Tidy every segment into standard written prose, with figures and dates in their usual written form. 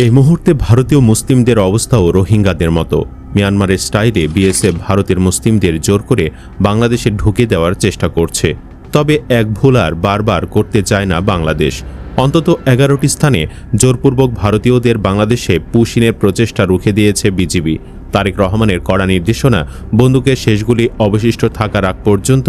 এই মুহূর্তে ভারতীয় মুসলিমদের অবস্থাও রোহিঙ্গাদের মতো। মিয়ানমারের স্টাইলে বিএসএফ ভারতের মুসলিমদের জোর করে বাংলাদেশে ঢুকে দেওয়ার চেষ্টা করছে। তবে এক ভুল আর বারবার করতে চায় না বাংলাদেশ। অন্তত 11টি স্থানে জোরপূর্বক ভারতীয়দের বাংলাদেশে পুশিনের প্রচেষ্টা রুখে দিয়েছে বিজিবি। তারেক রহমানের কড়া নির্দেশনা, বন্দুকের শেষগুলি অবশিষ্ট থাকার আগ পর্যন্ত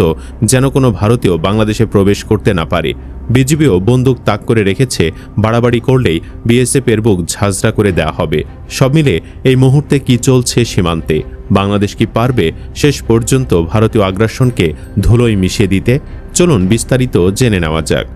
যেন কোনো ভারতীয় বাংলাদেশে প্রবেশ করতে না পারে। বিজিবিও বন্দুক তাক করে রেখেছে, বাড়াবাড়ি করলেই বিএসএফের বুক ঝাঁঝরা করে দেওয়া হবে। সব মিলে এই মুহূর্তে কি চলছে সীমান্তে? বাংলাদেশ কি পারবে শেষ পর্যন্ত ভারতীয় আগ্রাসনকে ধুলোয় মিশিয়ে দিতে? চলুন বিস্তারিত জেনে নেওয়া যাক।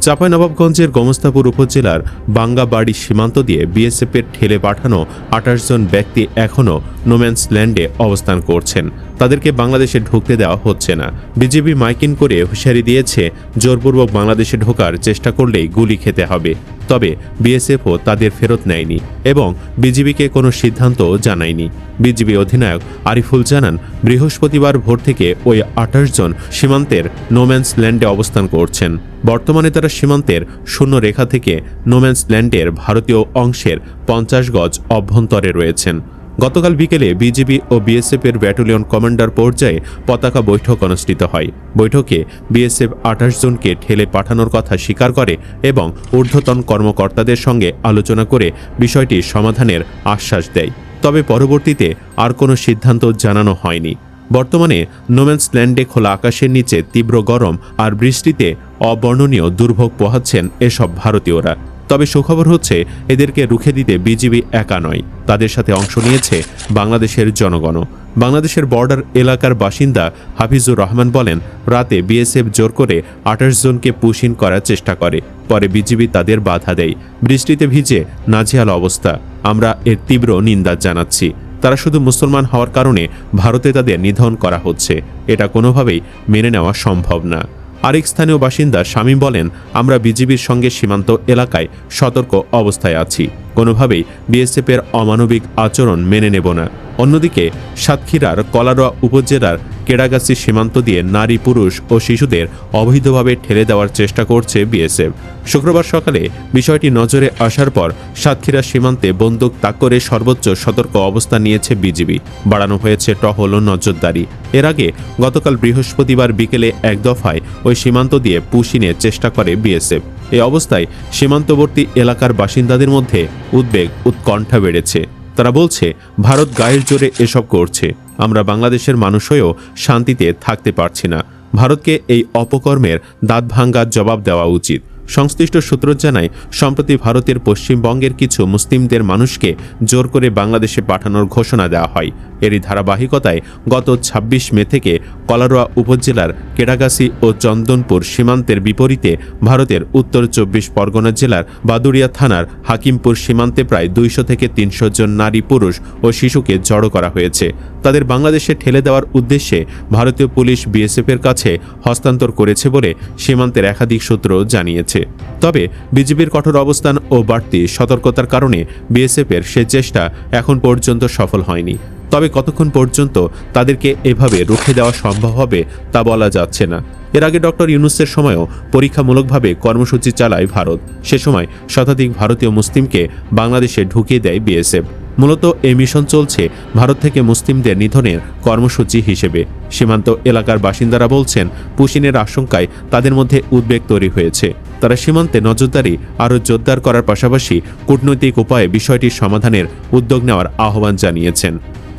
চাঁপাইনবাবগঞ্জের গোমস্তাপুর উপজেলার বাঙ্গাবাড়ি সীমান্ত দিয়ে বিএসএফের ঠেলে পাঠানো 28 জন ব্যক্তি এখনও নোম্যান্স ল্যান্ডে অবস্থান করছেন। তাদেরকে বাংলাদেশে ঢুকতে দেওয়া হচ্ছে না। বিজিবি মাইকিং করে হুঁশিয়ারি দিয়েছে, জোরপূর্বক বাংলাদেশে ঢোকার চেষ্টা করলেই গুলি খেতে হবে। তবে বিএসএফও তাদের ফেরত নেয়নি এবং বিজিবিকে কোনো সিদ্ধান্তও জানায়নি। বিজিবি অধিনায়ক আরিফুল জানান, বৃহস্পতিবার ভোর থেকে ওই 28 জন সীমান্তের নোম্যান্স ল্যান্ডে অবস্থান করছেন। বর্তমানে তারা সীমান্তের শূন্য রেখা থেকে নোম্যান্স ল্যান্ডের ভারতীয় অংশের 50 গজ অভ্যন্তরে রয়েছেন। গতকাল বিকেলে বিজিবি ও বিএসএফের ব্যাটালিয়ন কমান্ডার পর্যায়ে পতাকা বৈঠক অনুষ্ঠিত হয়। বৈঠকে বিএসএফ 28 জনকে ঠেলে পাঠানোর কথা স্বীকার করে এবং ঊর্ধ্বতন কর্মকর্তাদের সঙ্গে আলোচনা করে বিষয়টি সমাধানের আশ্বাস দেয়। তবে পরবর্তীতে আর কোনো সিদ্ধান্ত জানানো হয়নি। বর্তমানে নোম্যান্স ল্যান্ডে খোলা আকাশের নিচে তীব্র গরম আর বৃষ্টিতে অবর্ণনীয় দুর্ভোগ পোহাচ্ছেন এসব ভারতীয়রা। তবে সুখবর হচ্ছে, এদেরকে রুখে দিতে বিজিবি একা নয়, তাদের সাথে অংশ নিয়েছে বাংলাদেশের জনগণও। বাংলাদেশের বর্ডার এলাকার বাসিন্দা হাফিজুর রহমান বলেন, রাতে বিএসএফ জোর করে 28 জনকে পুশ ইন করার চেষ্টা করে, পরে বিজিবি তাদের বাধা দেয়। বৃষ্টিতে ভিজে নাজেহাল অবস্থা। আমরা এর তীব্র নিন্দা জানাচ্ছি। তারা শুধু মুসলমান হওয়ার কারণে ভারতে তাদের নিধন করা হচ্ছে, এটা কোনোভাবেই মেনে নেওয়া সম্ভব না। আরেক স্থানীয় বাসিন্দা শামীম বলেন, আমরা বিজিবির সঙ্গে সীমান্ত এলাকায় সতর্ক অবস্থায় আছি, কোনোভাবেই বিএসএফের অমানবিক আচরণ মেনে নেব না। অন্যদিকে সাতক্ষীরার কলারোয়া উপজেলার কেড়াগাছি সীমান্ত দিয়ে নারী, পুরুষ ও শিশুদের অবৈধভাবে ঠেলে দেওয়ার চেষ্টা করছে বিএসএফ। শুক্রবার সকালে বিষয়টি নজরে আসার পর সাতক্ষীরা সীমান্তে বন্দুক তাক করে সর্বোচ্চ সতর্ক অবস্থান নিয়েছে বিজিবি। বাড়ানো হয়েছে টহল ও নজরদারি। এর আগে গতকাল বৃহস্পতিবার বিকেলে এক দফায় ওই সীমান্ত দিয়ে পুশিনের চেষ্টা করে বিএসএফ। এই অবস্থায় সীমান্তবর্তী এলাকার বাসিন্দাদের মধ্যে উদ্বেগ, উৎকণ্ঠা বেড়েছে। তারা বলছে, ভারত গায়ের জোরে এসব করছে, আমরা বাংলাদেশের মানুষ হয়েও শান্তিতে থাকতে পারছি না। ভারতকে এই অপকর্মের দাঁত ভাঙ্গার জবাব দেওয়া উচিত। সংশ্লিষ্ট সূত্র জানায়, সম্প্রতি ভারতের পশ্চিমবঙ্গের কিছু মুসলিমদের মানুষকে জোর করে বাংলাদেশে পাঠানোর ঘোষণা দেওয়া হয়। এরই ধারাবাহিকতায় গত 26 মে থেকে কলারোয়া উপজেলার কেড়াগাছি ও চন্দনপুর সীমান্তের বিপরীতে ভারতের উত্তর 24 পরগনা জেলার বাদুড়িয়া থানার হাকিমপুর সীমান্তে প্রায় 200 থেকে 300 জন নারী, পুরুষ ও শিশুকে জড়ো করা হয়েছে। তাদের বাংলাদেশে ঠেলে দেওয়ার উদ্দেশ্যে ভারতীয় পুলিশ বিএসএফের কাছে হস্তান্তর করেছে বলে সীমান্তের একাধিক সূত্র জানিয়েছে। তবে বিজিবির কঠোর অবস্থান ও বাড়তি সতর্কতার কারণে বিএসএফের সে চেষ্টা এখন পর্যন্ত সফল হয়নি। তবে কতক্ষণ পর্যন্ত তাদেরকে এভাবে রুখে দেওয়া সম্ভব হবে তা বলা যাচ্ছে না। এর আগে ডক্টর ইউনূসের সময়ও পরীক্ষামূলকভাবে কর্মসূচি চালায় ভারত। সে সময় শতাধিক ভারতীয় মুসলিমকে বাংলাদেশে ঢুকিয়ে দেয় বিএসএফ। মূলত এই মিশন চলছে ভারত থেকে মুসলিমদের নিধনের কর্মসূচি হিসেবে। সীমান্ত এলাকার বাসিন্দারা বলছেন, পুশিনের আশঙ্কায় তাদের মধ্যে উদ্বেগ তৈরি হয়েছে। তারা সীমান্তে নজরদারি আরও জোরদার করার পাশাপাশি কূটনৈতিক উপায়ে বিষয়টির সমাধানের উদ্যোগ নেওয়ার আহ্বান জানিয়েছেন।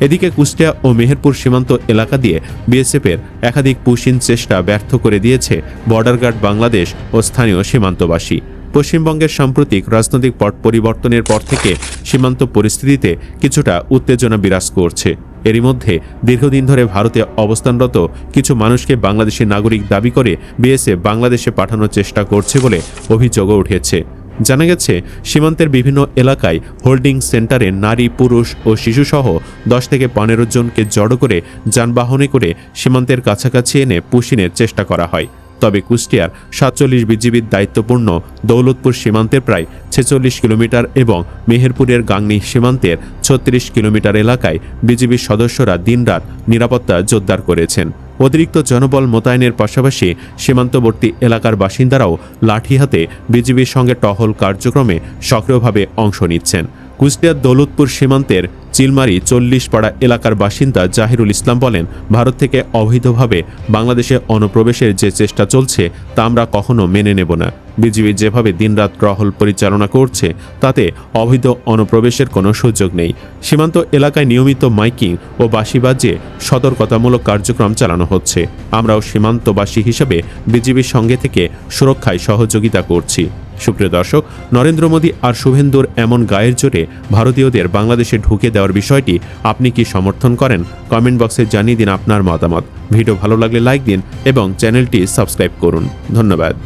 এদিকে কুষ্টিয়া ও মেহেরপুর সীমান্ত এলাকা দিয়ে বিএসএফের একাধিক পুশিন চেষ্টা ব্যর্থ করে দিয়েছে বর্ডার গার্ড বাংলাদেশ ও স্থানীয় সীমান্তবাসী। পশ্চিমবঙ্গের সাম্প্রতিক রাজনৈতিক পট পরিবর্তনের পর থেকে সীমান্ত পরিস্থিতিতে কিছুটা উত্তেজনা বিরাজ করছে। এরই মধ্যে দীর্ঘদিন ধরে ভারতে অবস্থানরত কিছু মানুষকে বাংলাদেশি নাগরিক দাবি করে বিএসএফ বাংলাদেশে পাঠানোর চেষ্টা করছে বলে অভিযোগও উঠেছে। জানা গেছে, সীমান্তের বিভিন্ন এলাকায় হোল্ডিং সেন্টারে নারী, পুরুষ ও শিশুসহ 10 থেকে 15 জনকে জড়ো করে যানবাহনে করে সীমান্তের কাছাকাছি এনে পুশিনের চেষ্টা করা হয়। তবে কুষ্টিয়ার 47 বিজিবির দায়িত্বপূর্ণ দৌলতপুর সীমান্তের প্রায় 46 কিলোমিটার এবং মেহেরপুরের গাংনী সীমান্তের 36 কিলোমিটার এলাকায় বিজিবির সদস্যরা দিনরাত নিরাপত্তা জোরদার করেছেন। অতিরিক্ত জনবল মোতায়েনের পাশাপাশি সীমান্তবর্তী এলাকার বাসিন্দারাও লাঠি হাতে বিজিবির সঙ্গে টহল কার্যক্রমে সক্রিয়ভাবে অংশ নিচ্ছেন। কুষ্টিয়ার দৌলতপুর সীমান্তের চিলমারি 40 পাড়া এলাকার বাসিন্দা জাহিরুল ইসলাম বলেন, ভারত থেকে অবৈধভাবে বাংলাদেশে অনুপ্রবেশের যে চেষ্টা চলছে তা আমরা কখনো মেনে নেব না। বিজিবি যেভাবে দিনরাত টহল পরিচালনা করছে তাতে অবৈধ অনুপ্রবেশের কোনো সুযোগ নেই। সীমান্ত এলাকায় নিয়মিত মাইকিং ও বাঁশি বাজিয়ে সতর্কতামূলক কার্যক্রম চালানো হচ্ছে। আমরাও সীমান্তবাসী হিসেবে বিজিবির সঙ্গে থেকে সুরক্ষায় সহযোগিতা করছি। সুপ্রিয় দর্শক, নরেন্দ্র মোদী আর শুভেন্দুর এমন গায়ের জোরে ভারতীয়দের বাংলাদেশে ঢুকে দেওয়ার বিষয়টি আপনি কি সমর্থন করেন? কমেন্ট বক্সে জানিয়ে দিন আপনার মতামত। ভিডিও ভালো লাগলে লাইক দিন এবং চ্যানেলটি সাবস্ক্রাইব করুন। ধন্যবাদ।